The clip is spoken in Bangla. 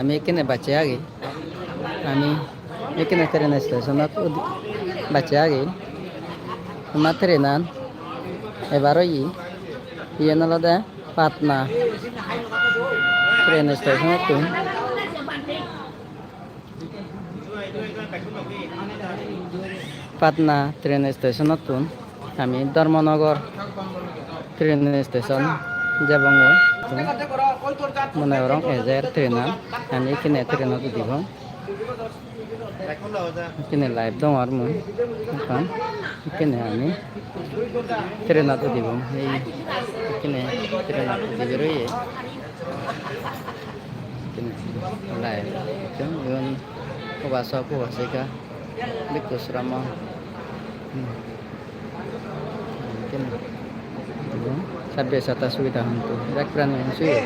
আমি এখানে বাচ্চা আগে আমি এখানে ট্রেন স্টেশনত বাচ্চা আগে আমার ট্রেনান এবারও ইয়েন আলাদা পাটনা ট্রেন স্টেশনত পাটনা ট্রেন স্টেশনত আমি ধর্মনগর ট্রেন স্টেশন যাবো মনে করং এজার ট্রেনা আমি এখানে ট্রেনত দিব এখানে লাইভ দং আর মুই এখন এখানে আমি ট্রেনত দিব এই এখানে ট্রেনত দিবে রয়ে লাইভ ইউন hubasa ka likus rama mungkin sabya sa taswida hantu dak pran yung suyo